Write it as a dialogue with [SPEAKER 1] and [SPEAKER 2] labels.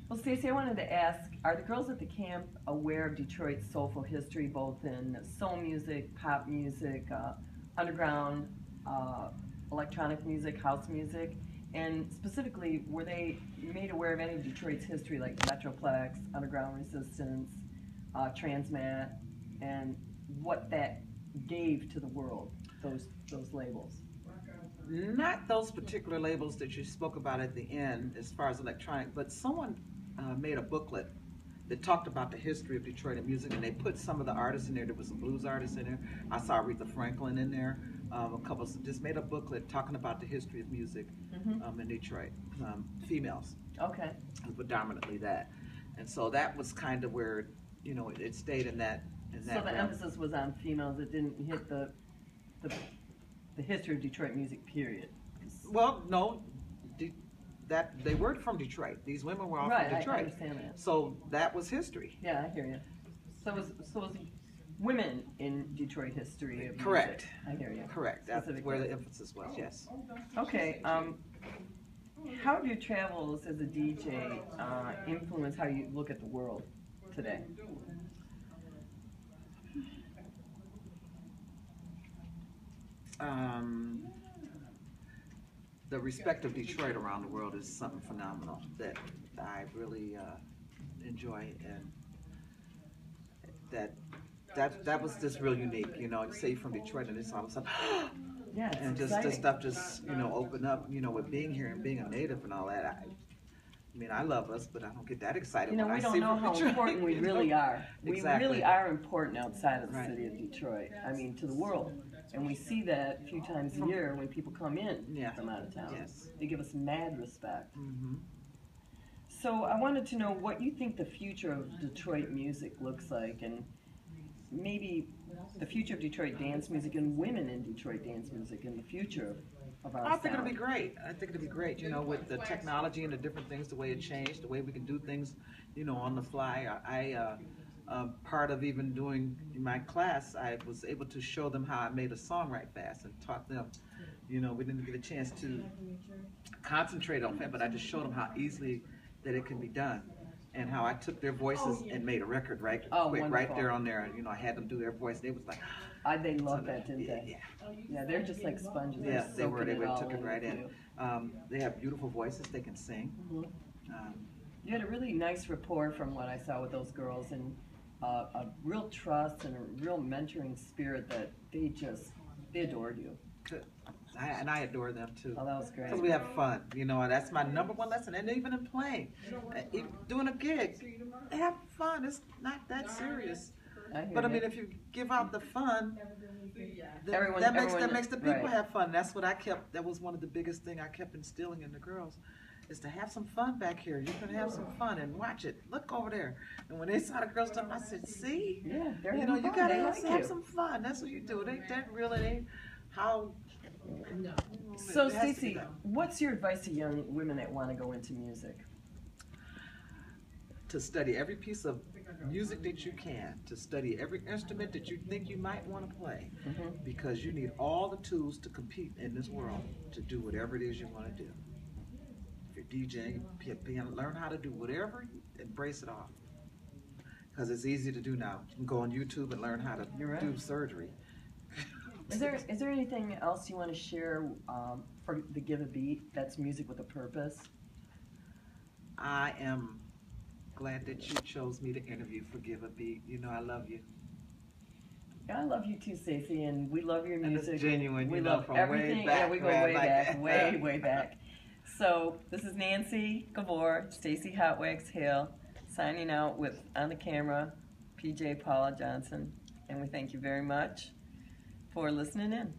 [SPEAKER 1] Well, Stacey, I wanted to ask, are the girls at the camp aware of Detroit's soulful history, both in soul music, pop music, underground, uh, electronic music, house music? And specifically, were they made aware of any of Detroit's history, like Metroplex, Underground Resistance, Transmat, and what that gave to the world, those labels?
[SPEAKER 2] Not those particular labels that you spoke about at the end as far as electronic, but someone made a booklet that talked about the history of Detroit and music, and they put some of the artists in there. There was some blues artists in there. I saw Aretha Franklin in there. A couple just made a booklet talking about the history of music in Detroit. Females.
[SPEAKER 1] Okay.
[SPEAKER 2] Predominantly that. And so that was kind of where, you know, it stayed in that
[SPEAKER 1] So the emphasis was on females. It didn't hit the history of Detroit music, period.
[SPEAKER 2] Well, no, that they were from Detroit. These women were all from Detroit.
[SPEAKER 1] I understand that.
[SPEAKER 2] So that was history.
[SPEAKER 1] Yeah, I hear you. So it was women in Detroit history of
[SPEAKER 2] Correct.
[SPEAKER 1] music. I hear you.
[SPEAKER 2] Correct. That's where the emphasis was. Yes.
[SPEAKER 1] Okay. How do your travels as a DJ influence how you look at the world today?
[SPEAKER 2] The respect of Detroit around the world is something phenomenal that I really enjoy, and that was just real unique. You know, you say from Detroit, and it's all of a sudden,
[SPEAKER 1] yeah,
[SPEAKER 2] and just this stuff just opened up. You know, with being here and being a native and all that. I mean, I love us, but I don't get that excited.
[SPEAKER 1] You know, we don't know how important we really are. We really are important outside of the city of Detroit. I mean, to the world. And we see that a few times a year when people come in from out of town.
[SPEAKER 2] Yes.
[SPEAKER 1] They give us mad respect. So I wanted to know what you think the future of Detroit music looks like, and maybe the future of Detroit dance music and women in Detroit dance music in the future of our
[SPEAKER 2] I think it'll be great. I think it'll be great, you know, with the technology and the different things, the way it changed, the way we can do things, you know, on the fly. Part of even doing my class, I was able to show them how I made a song right fast and taught them. You know, we didn't get a chance to concentrate on that, but I just showed them how easily that it can be done, and how I took their voices and made a record right quick, right there on there. You know, I had them do their voice. They was like,
[SPEAKER 1] they loved that, didn't they? Yeah, they're just like sponges.
[SPEAKER 2] Yeah, they took it right in. They have beautiful voices. They can sing.
[SPEAKER 1] You had a really nice rapport from what I saw with those girls, and a real trust and a real mentoring spirit that they adored you.
[SPEAKER 2] And I adore them too.
[SPEAKER 1] Oh, that was great.
[SPEAKER 2] Because we have fun, you know, and that's my #1 lesson. And even in playing, doing a gig, have fun. It's not that serious. But I mean, if you give out the fun, that makes the people have fun. That's what I kept. That was one of the biggest thing I kept instilling in the girls, is to have some fun back here. You can have some fun and watch it. Look over there. And when they saw the girls stuff, I said, "See, you know, you gotta have some fun. That's what you do. It ain't that real. It ain't how."
[SPEAKER 1] So, Stacey, what's your advice to young women that want to go into music?
[SPEAKER 2] To study every piece of music that you can, to study every instrument that you think you might want to play, because you need all the tools to compete in this world, to do whatever it is you want to do. If you're DJing, piano, learn how to do whatever, embrace it all. Because it's easy to do now. You can go on YouTube and learn how to do surgery.
[SPEAKER 1] Is there anything else you want to share for the Give a Beat? That's music with a purpose.
[SPEAKER 2] I am glad that you chose me to interview for Give a Beat. You know I love you.
[SPEAKER 1] I love you too, Stacey, and we love your music.
[SPEAKER 2] And it's genuine.
[SPEAKER 1] We
[SPEAKER 2] love
[SPEAKER 1] everything.
[SPEAKER 2] Way back,
[SPEAKER 1] yeah, we go way back, way back. So this is Nancy Gavor, Stacey Hotwax Hale, signing out with on the camera, PJ Paula Johnson, and we thank you very much for listening in.